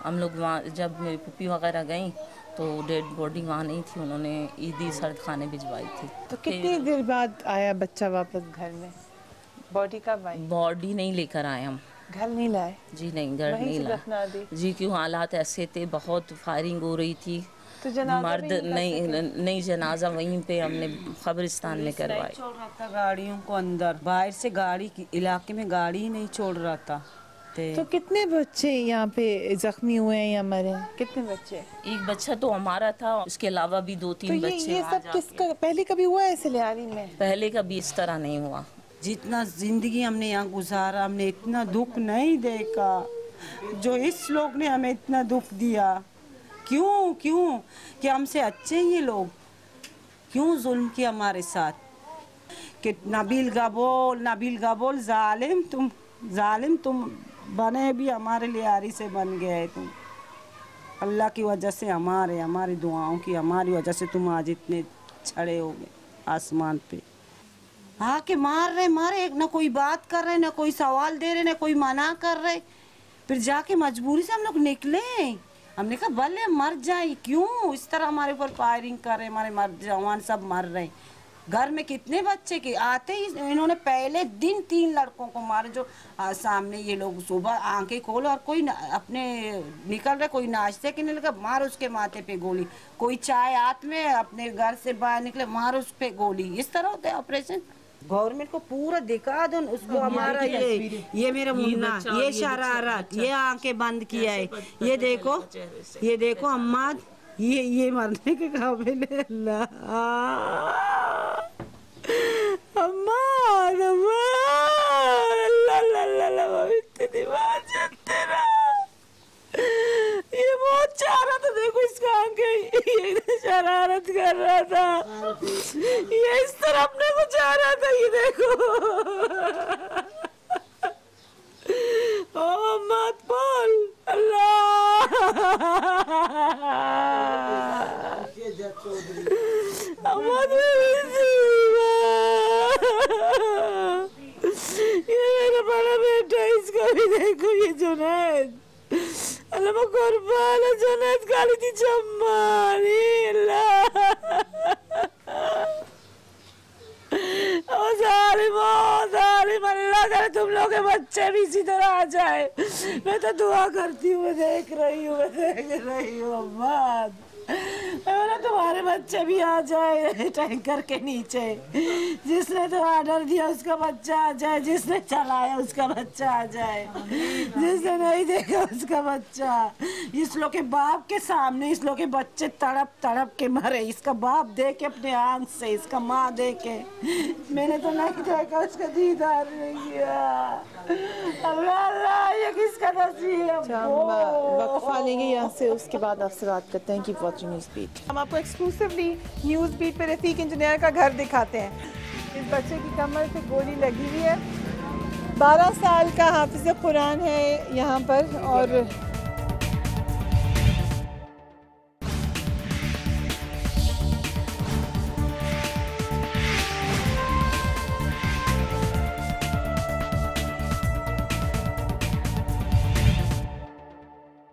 हम लोग वहाँ जब मेरी पुप्पी वगैरह गई तो डेड बॉडी वहाँ नहीं थी, उन्होंने ईदी सर्द खाने भिजवाई थी। तो कितनी देर बाद आया बच्चा वापस घर में? बॉडी कब आई? बॉडी नहीं लेकर आए हम। घर नहीं लाए? जी नहीं, घर नहीं लाए जी, क्यों हालात ऐसे थे, बहुत फायरिंग हो रही थी। तो जनाजा मर्द नहीं जनाजा वहीं पे हमने कब्रिस्तान में करवाया। छोड़ रहा था गाड़ियों को अंदर, बाहर से गाड़ी इलाके में गाड़ी ही नहीं छोड़ रहा था। तो कितने बच्चे यहाँ पे जख्मी हुए हैं या मरे हैं? कितने बच्चे? एक बच्चा तो हमारा था, उसके अलावा भी 2-3 बच्चे। ये सब किसका पहले कभी हुआ है ऐसे लियारी में? पहले कभी इस तरह नहीं हुआ। जितना जिंदगी हमने यहाँ गुजारा, हमने इतना दुख नहीं देखा जो इस लोग ने हमें इतना दुख दिया। क्यों कि हमसे अच्छे ये लोग क्यों जुल्म किया हमारे साथ? कि नबील गबोल जालिम तुम बने भी हमारे लियारी से बन गए तुम। अल्लाह की वजह से हमारी दुआओं की हमारी वजह से तुम आज इतने छड़े हो गए आसमान पे। आके मारे ना कोई बात कर रहे, ना कोई सवाल दे रहे, ना कोई मना कर रहे। फिर जाके मजबूरी से हम लोग निकले। हमने कहा भले मर जाए, क्यों इस तरह हमारे ऊपर फायरिंग कर रहे, हमारे मर्द जवान सब मर रहे। घर में कितने बच्चे के आते ही इन्होंने पहले दिन 3 लड़कों को मारे। जो सामने ये लोग सुबह आंखें खोलो और कोई अपने निकल रहे, कोई नाश्ते के नहीं लगा, मार उसके माथे पे गोली। कोई चाय हाथ में अपने घर से बाहर निकले, मार उस पे गोली। इस तरह होते हैं ऑपरेशन। गवर्नमेंट को पूरा दिखा दो उसको। हमारा ये मेरा मुन्ना, ये शरारत, ये आंखें बंद किया है। ये देखो अम्माद, ये मरने के काबिल है। ये बहुत चाह रहा था, देखो इसका आंखें, ये शरारत कर रहा था, ये इस तरह अपने को चाह रहा था। ये देखो ओ मत बोल अल्लाह। ये मेरा बड़ा बेटा, इसका भी देखो, ये जुनैद, अल्लाह कुर्बान है, जुनैद काली थी चम्मानी। अल्लाह करे तुम लोग के बच्चे भी इसी तरह आ जाए। मैं तो दुआ करती हूँ, मैं देख रही हूँ अम्मा, मैं तुम्हारे बच्चे भी आ जाए टैंकर के नीचे। जिसने तो ऑर्डर दिया उसका बच्चा आ जाए, जिसने चलाया उसका बच्चा आ जाए, जिसने नहीं देखा उसका बच्चा। इस लोग के बाप के सामने इस लोग के बच्चे तड़प के मरे। इसका बाप देखे अपने आंख से, इसका माँ देखे। मैंने तो नहीं देखा, उसका दीदार नहीं किया। अल्लाह ये किसका नसीब है। वक्फा लेंगे यहाँ से, उसके बाद आपसे बात करते हैं। Keep watching News Beat. हम आपको एक्सक्लूसिवली न्यूज़ बीट पे रफीक इंजीनियर का घर दिखाते हैं। इस बच्चे की कमर पे गोली लगी हुई है। 12 साल का हाफिज़ कुरान है यहाँ पर। और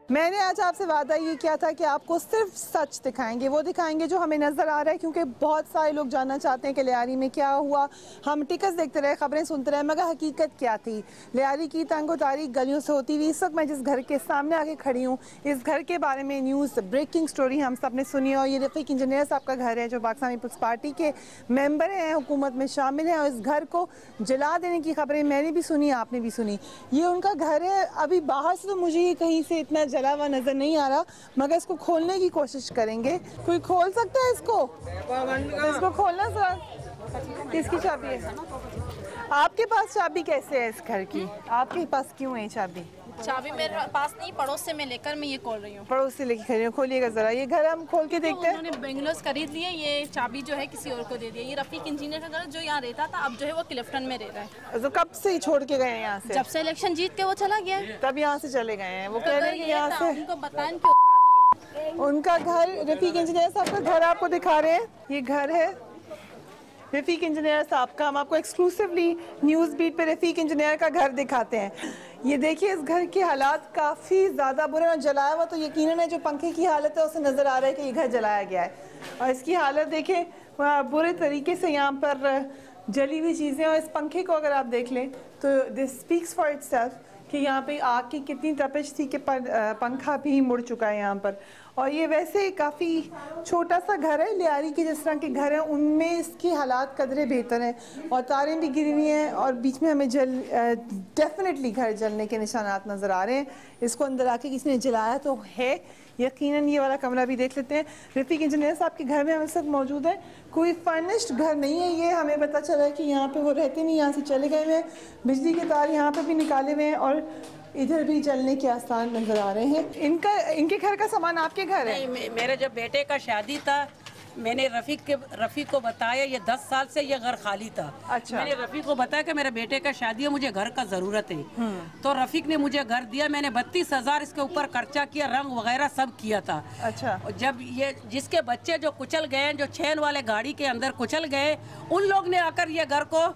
मैंने आज आपसे वादा ये किया था कि आपको सिर्फ सच दिखाएंगे, वो दिखाएंगे जो हमें नज़र आ रहा है, क्योंकि बहुत सारे लोग जानना चाहते हैं कि लियारी में क्या हुआ। हम टिकट्स देखते रहे, खबरें सुनते रहे, मगर हकीकत क्या थी। लियारी की तंगो तारीख गलियों से होती हुई इस वक्त मैं जिस घर के सामने आके खड़ी हूँ, इस घर के बारे में न्यूज़ ब्रेकिंग स्टोरी हम सब ने सुनी। और ये रफीक इंजीनियर साहब का घर है, जो पाकिस्तान पीपल्स पार्टी के मेंबर हैं, हुकूमत में शामिल हैं। और इस घर को जला देने की खबरें मैंने भी सुनी, आपने भी सुनी। ये उनका घर है। अभी बाहर से तो मुझे ये कहीं से इतना जला हुआ नजर नहीं आ रहा, मगर इसको खोलने की कोशिश करेंगे। कोई खोल सकता है इसको खोलना सर। किसकी चाबी है? आपके पास चाबी कैसे है इस घर की? आपके पास क्यों है चाबी? चाबी मेरे पास नहीं, पड़ोस से मैं लेकर मैं ये खोल रही हूँ। पड़ोस से लेकर खड़ी हूँ। खोलिएगा जरा, ये घर हम खोल के देखते हैं। उन्होंने बेंगलोर खरीद लिए, ये चाबी जो है किसी और को दे दिया। ये रफीक इंजीनियर का घर जो यहाँ रहता था, अब जो है वो क्लिफ्टन में रह रहा है। तो कब से ही छोड़ के गए हैं यहाँ से? जब से इलेक्शन जीत के वो चला गया, तब यहाँ से चले गए हैं। वो कह रहे हैं यहाँ से उनको बताएं क्यों। उनका घर, रफीक इंजीनियर साहब का घर आपको दिखा रहे हैं। ये घर है रफीक इंजीनियर साहब का। हम आपको एक्सक्लूसिवली न्यूज़ बीट पे रफीक इंजीनियर का घर दिखाते हैं। ये देखिए इस घर के हालात काफ़ी ज़्यादा बुरे और जलाया हुआ तो यकीनन है जो पंखे की हालत है उसे नज़र आ रहा है कि ये घर जलाया गया है और इसकी हालत देखें बुरे तरीके से यहाँ पर जली हुई चीज़ें और इस पंखे को अगर आप देख लें तो दिस स्पीक्स फॉर इटसेल्फ कि यहाँ पे आग की कितनी तपिश थी कि पंखा भी मुड़ चुका है यहाँ पर। और ये वैसे काफ़ी छोटा सा घर है, लियारी के जिस तरह के घर हैं उनमें इसकी हालात कदरे बेहतर हैं और तारें भी गिरी हुई हैं और बीच में हमें डेफिनेटली घर जलने के निशानात नज़र आ रहे हैं। इसको अंदर आके किसी ने जलाया तो है यकीनन। ये वाला कमरा भी देख लेते हैं। रफ़ीक इंजीनियर साहब के घर में हम सब मौजूद हैं। कोई फर्निश्ड घर नहीं है ये, हमें पता चला है कि यहाँ पे वो रहते नहीं, यहाँ से चले गए हुए हैं। बिजली के तार यहाँ पे भी निकाले हुए हैं और इधर भी जलने के आसार नजर आ रहे हैं। इनके घर का सामान आपके घर है? नहीं, मेरे जब बेटे का शादी था मैंने रफ़ीक को बताया, ये 10 साल से ये घर खाली था। अच्छा। मैंने रफ़ीक को बताया कि मेरे बेटे का शादी है, मुझे घर का ज़रूरत है। तो रफ़ीक ने मुझे घर दिया। मैंने 32,000 इसके ऊपर खर्चा किया, रंग वगैरह सब किया था। अच्छा। जब ये जिसके बच्चे जो कुचल गए, जो चैन वाले गाड़ी के अंदर कुचल गए, उन लोग ने आकर ये घर को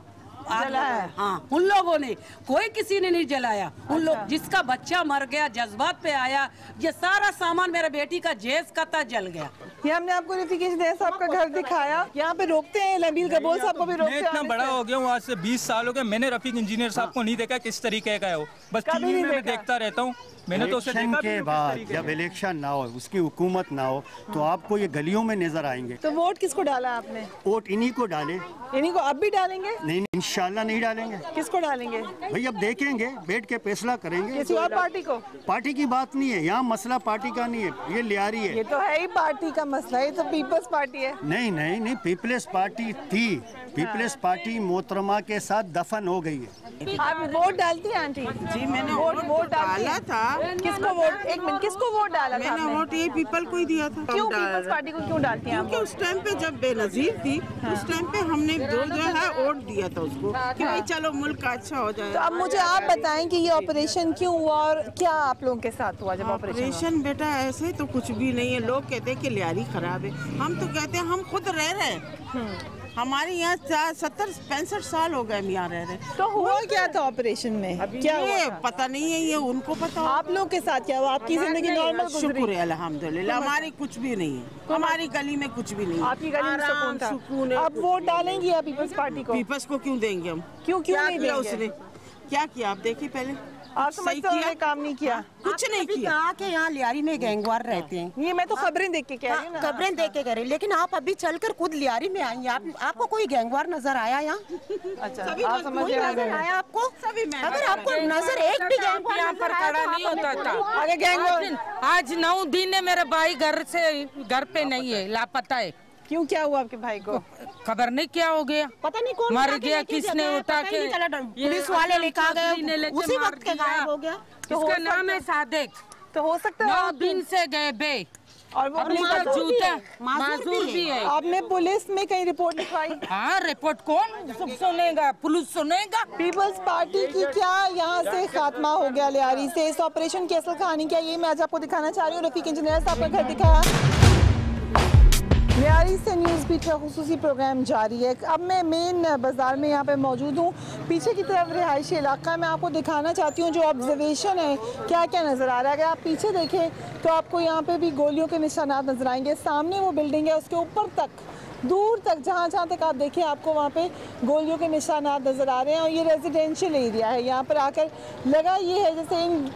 जलाया। हाँ, उन लोगों ने, कोई किसी ने नहीं जलाया। उन लोग जिसका बच्चा मर गया, जज्बात पे आया, ये सारा सामान मेरे बेटी का जेज का था जल गया। ये हमने आपको रफ़ीक इंजीनियर साहब का घर दिखाया। यहाँ पे रोकते हैं, नबील कबूल साहब को भी रोकते हैं। मैं इतना बड़ा हो गया हूँ, आज से 20 साल हो गए, मैंने रफ़ीक इंजीनियर साहब को नहीं देखा किस तरीके का है वो, बस टीवी में मैं देखता रहता हूँ। मैंने तो उसे देखा के बाद जब इलेक्शन ना हो, उसकी हुकूमत ना हो तो आपको ये गलियों में नजर आएंगे। तो वोट किसको डाला आपने? वोट इन्हीं को डाले। इन्हीं को अब भी डालेंगे? नहीं, इंशाल्लाह नहीं डालेंगे। किसको डालेंगे भाई अब देखेंगे, बैठ के फैसला करेंगे। किसी और पार्टी को? पार्टी की बात नहीं है यहाँ, मसला पार्टी का नहीं है, ये लियारी है। ये तो है ही पार्टी का मसला, ये तो पीपल्स पार्टी है। नहीं नहीं नहीं, पीपल्स पार्टी थी, पीपल्स पार्टी मोहतरमा के साथ दफन हो गई है। आप वोट डालती हैं आंटी? जी मैंने वोट डाला था। किसको वोट, एक मिनट, किसको वोट डाला था मैंने आपने? वोट ये पीपल को ही दिया था। क्यों पीपल्स पार्टी को क्यों डालती हैं आप? क्योंकि उस टाइम पे जब बेनजीर थी उस टाइम पे हमने जो है वोट दिया था उसको कि भाई चलो मुल्क का अच्छा हो जाए। तो अब मुझे आप बताएं कि ये ऑपरेशन क्यों हुआ और क्या आप लोगों के साथ हुआ जब ऑपरेशन? बेटा ऐसे तो कुछ भी नहीं है। लोग कहते हैं कि लियारी खराब है, हम तो कहते हैं हम खुद रह रहे हैं। हमारे यहाँ 70-65 साल हो गए हम यहाँ रह रहे। तो हुआ क्या था ऑपरेशन में? क्या हुआ? पता नहीं है, ये उनको पता। आप लोग के साथ क्या हुआ? आपकी जिंदगी नॉर्मल गुजरी? शुक्र है अल्हम्दुलिल्लाह, हमारी कुछ भी नहीं है, हमारी गली में कुछ भी नहीं। आपकी गली में सुकून था। सुकून है। अब वोट डालेंगी आप पीपल्स पार्टी को? पीपल्स को क्यों देंगे हम? क्यों नहीं देंगे? उसने क्या किया आप देखिए पहले। आप समझते हो काम नहीं किया? कुछ नहीं किया। कहा कि यहाँ लियारी में गैंगवार रहते हैं। ये मैं तो खबरें देख के कह रही हूँ ना। खबरें देख के कह रही, लेकिन आप अभी चलकर खुद लियारी में आई हैं। आपको कोई गैंगवार नजर आया यहाँ? अच्छा, आप समझ नजर आया आपको? अगर आपको नजर एक भी गैंगवार यहाँ पर खड़ा नहीं होता था। अरे गैंगवार आज 9 दिन है मेरे भाई घर पे नहीं है, लापता है। क्यों, क्या हुआ आपके भाई को? खबर नहीं क्या हो गया, पता नहीं कौन मर गया, किसने उठा के, पुलिस वाले लेकर गए, उसी वक्त के गायब हो गया। इसका नाम है सादिक। तो हो सकता है 9 दिन से गए बे, और वो जूता माजूर भी है। आपने पुलिस में कहीं रिपोर्ट लिखवाई? हाँ, रिपोर्ट कौन सुनेगा, पुलिस सुनेगा। पीपल्स पार्टी की क्या यहाँ से खात्मा हो गया लियारी से? इस ऑपरेशन की असल कहानी क्या, ये मैं आज आपको दिखाना चाह रही हूँ। रफ़ीक इंजीनियर साहब का घर दिखाया। लियारी से न्यूज़ बीट का खुसूसी प्रोग्राम जारी है। अब मैं मेन बाज़ार में यहाँ पे मौजूद हूँ। पीछे की तरफ रिहायशी इलाका है। मैं आपको दिखाना चाहती हूँ जो ऑब्जर्वेशन है क्या क्या नज़र आ रहा है। अगर आप पीछे देखें तो आपको यहाँ पे भी गोलियों के निशानात नज़र आएंगे। सामने वो बिल्डिंग है, उसके ऊपर तक दूर तक जहाँ तक आप देखें आपको वहाँ पे गोलियों के निशानात नज़र आ रहे हैं। और ये रेजिडेंशियल एरिया है। यहाँ पर आकर लगा ये है जैसे इन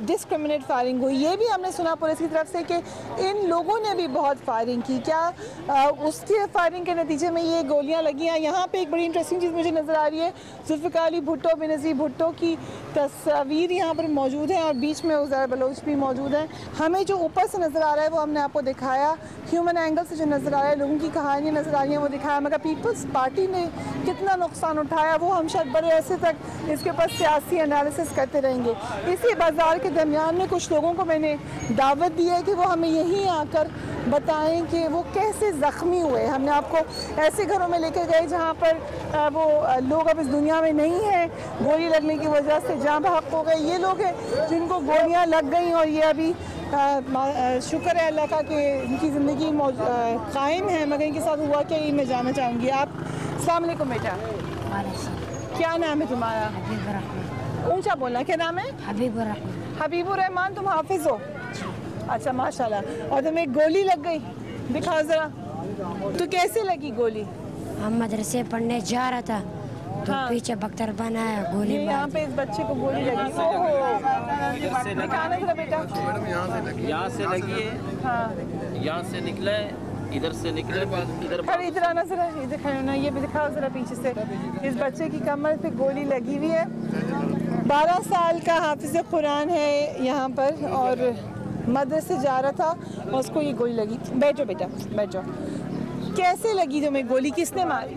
डिस्क्रिमिनेट फायरिंग हुई। ये भी हमने सुना पुलिस की तरफ से कि इन लोगों ने भी बहुत फायरिंग की। क्या उसके फायरिंग के नतीजे में ये गोलियाँ लगी हैं? यहाँ पर एक बड़ी इंटरेस्टिंग चीज़ मुझे नज़र आ रही है। जुल्फ़िकार अली भुट्टो, बेनज़ीर भुट्टो की तस्वीर यहाँ पर मौजूद है और बीच में उज़ैर बलोच भी मौजूद हैं। हमें जो ऊपर से नज़र आ रहा है वो हमने आपको दिखाया। ह्यूमन एंगल से जो नज़र आ रहा है, लोगों की कहानी नज़र आ रही है वो दिखाया। मगर पीपल्स पार्टी ने कितना नुकसान उठाया वो हम शायद बड़े अरसे तक इसके ऊपर सियासी एनालिसिस करते रहेंगे। इसी बाज़ार के दरमियान में कुछ लोगों को मैंने दावत दी है कि वो हमें यहीं आकर बताएं कि वो कैसे ज़ख्मी हुए। हमने आपको ऐसे घरों में लेकर गए जहाँ पर वो लोग अब इस दुनिया में नहीं हैं, गोली लगने की वजह से जाँ बहक हो गए। ये लोग हैं जिनको गोलियाँ लग गई और ये अभी शुक्र है अल्लाह का कि इनकी ज़िंदगी कायम है। मगर इनके साथ हुआ क्या ये मैं जानना चाहूँगी। आप अस्सलाम वालेकुम बेटा, क्या नाम है तुम्हारा? ऊंचा बोलना। क्या नाम है? हबीबुर रहमान। तुम हाफिज हो? अच्छा माशाल्लाह। और तुम्हें गोली लग गई, दिखाओ जरा। तो कैसे लगी गोली? हम मदरसे पढ़ने जा रहा था तो पीछे बख्तर बनाया गोली। यहाँ पे इस बच्चे को गोली लगी। दिखाना जरा बेटा। यहाँ से लगी है। हाँ। यहाँ से निकले, इधर से निकले, इधर आना जरा, इधर खड़े होना। ये भी दिखाओ जरा पीछे से। इस बच्चे की कमर पे गोली लगी हुई है। 12 साल का हाफिज कुरान है यहाँ पर और मदरसे जा रहा था और उसको ये गोली लगी। बैठो बेटा, बैठो। कैसे लगी तुम्हें गोली? किसने मारी?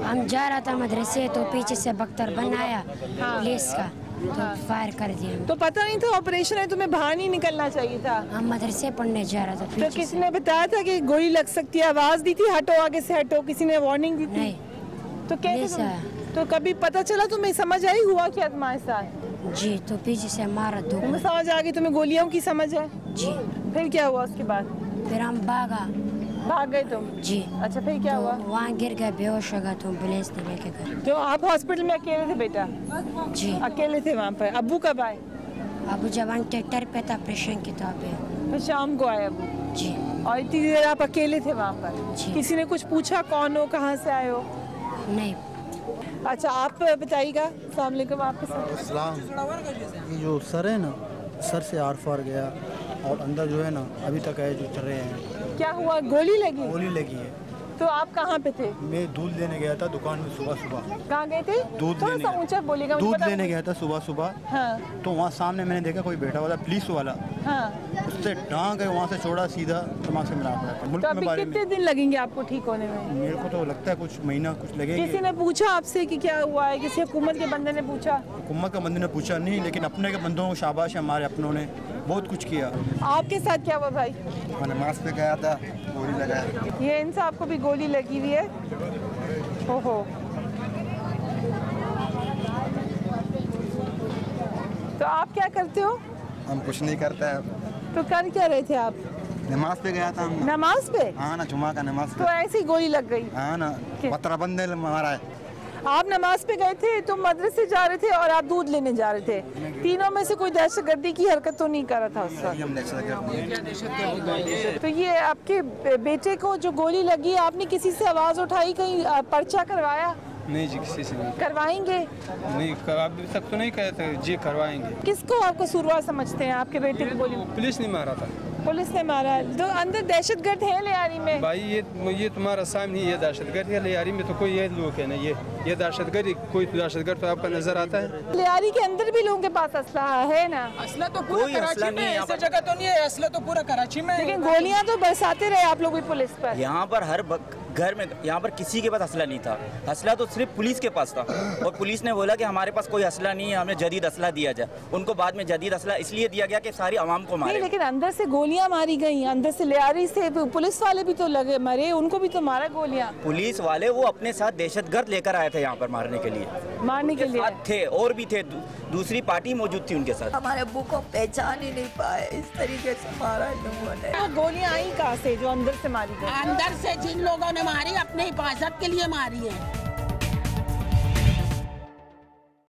हम जा रहा था मदरसे तो पीछे से बख्तर बनाया पुलिस का, तो फायर कर दिया। तो पता नहीं था ऑपरेशन है, तुम्हें बाहर नहीं निकलना चाहिए था। हम मदरसे पढ़ने जा रहा था। तो किसने बताया था कि गोली लग सकती है? आवाज दी थी हटो, आगे से हटो? किसी ने वार्निंग दी थी? नहीं। तो कैसे? तो कभी पता चला तुम्हें? समझ आई हुआ क्या तुम्हारे साथ? जी। तो पीछे से मारा दो। तुम्हें समझ आ गई? तुम्हें गोलियों की समझ है? जी। फिर क्या हुआ उसके बाद? फिर हम भाग गए तुम? जी। अच्छा फिर क्या हुआ? वहाँ गिर गए, बेहोश हो गया, तो पुलिस ने लेके गए। तो आप हॉस्पिटल में अकेले थे बेटा? जी। अकेले थे वहाँ पर। अब्बू कब आए? अबू जवान ट्रैक्टर पे था, ऑपरेशन की था पे। फिर शाम को आए अबू? जी। और इतनी देर आप अकेले थे वहाँ पर? जी। किसी ने कुछ पूछा कौन हो, कहाँ से आए हो? नहीं। अच्छा आप बताइएगा। अस्सलाम वालेकुम। आपके ये जो सर है ना, सर से आर फार गया और अंदर जो है ना अभी तक है जो चल रहे हैं। क्या हुआ? गोली लगी? गोली लगी है। तो आप कहाँ पे थे? मैं दूध लेने गया था दुकान में सुबह सुबह। कहाँ गए थे? दूध लेने थोड़ा सा ऊंचा बोलिएगा। दूध लेने गया था सुबह सुबह। हाँ। तो वहाँ सामने मैंने देखा कोई बैठा हुआ था पुलिस वाला। हाँ। उससे डांग है वहाँ से छोड़ा सीधा दिमाग से मिला पड़ा। मुल्क तो अभी कितने दिन लगेंगे आपको ठीक होने में? मेरे को तो लगता है कुछ महीना कुछ लगेगा। किसी ने पूछा आपसे कि क्या हुआ है? किसी हुकूमत के बंदे ने पूछा? हुकूमत के बंदे ने पूछा नहीं, लेकिन अपने के बंदों को शाबाश है, हमारे अपनों ने बहुत कुछ किया। आपके साथ क्या हुआ भाई? मैं नमाज पे गया था, गोली लगा। ये इन आपको भी गोली लगी हुई है? ओहो। तो आप क्या करते हो? हम कुछ नहीं करते हैं। तो कर क्या रहे थे आप? नमाज पे गया था। नमाज पे? हाँ ना, जुमा का नमाज पे। तो ऐसी गोली लग गई? हाँ ना, पत्थर बंदे मारा है। आप नमाज पे गए थे, तुम मदरसे जा रहे थे और आप दूध लेने जा रहे थे। तीनों में से कोई दहशतगर्दी की हरकत तो नहीं कर रहा था उस वक्त? तो ये आपके बेटे को जो गोली लगी, आपने किसी से आवाज उठाई, कहीं पर्चा करवाया? नहीं जी, किसी से नहीं। करवाएंगे? नहीं, अभी तक तो नहीं कहते जी करवाएंगे। किसको आप कसूरवार समझते हैं? आपके बेटे को गोली पुलिस ने मारा था। पुलिस ने मारा है? तो अंदर दहशतगर्द है लियारी में? भाई ये तुम्हारा सामने ये दहशतगर्द है। लियारी में तो कोई ये लोग है ना, ये दहशतगर्द, कोई दहशतगर्द तो आपका नजर आता है? लियारी के अंदर भी लोगों के पास असलहा है ना? असला तो पूरा कराची में, ऐसी जगह तो नहीं है। असला तो पूरा कराची में। लेकिन गोलियां तो बरसाते रहे आप लोग भी पुलिस पर। यहाँ पर हर घर में, यहाँ पर किसी के पास असला नहीं था। असला तो सिर्फ पुलिस के पास था और पुलिस ने बोला कि हमारे पास कोई असला नहीं है, हमें जदीद असला दिया जाए। उनको बाद में जदीद असला इसलिए दिया गया कि सारी आवाम को मारे। लेकिन अंदर से गोलियां मारी गई, अंदर से लियारी से पुलिस वाले भी तो लगे मरे, उनको भी तो मारा गोलियां। पुलिस वाले वो अपने साथ दहशतगर्द लेकर आए थे यहाँ पर मारने के लिए। मारने के लिए थे और भी थे, दूसरी पार्टी मौजूद थी उनके साथ। हमारे अब्बू को पहचान ही नहीं पाए, इस तरीके से मारा लोगों ने। गोलियां आई कहाँ से जो अंदर से मारी गई? अंदर से जिन लोगों ने मारी अपने हिफाजत के लिए मारी है।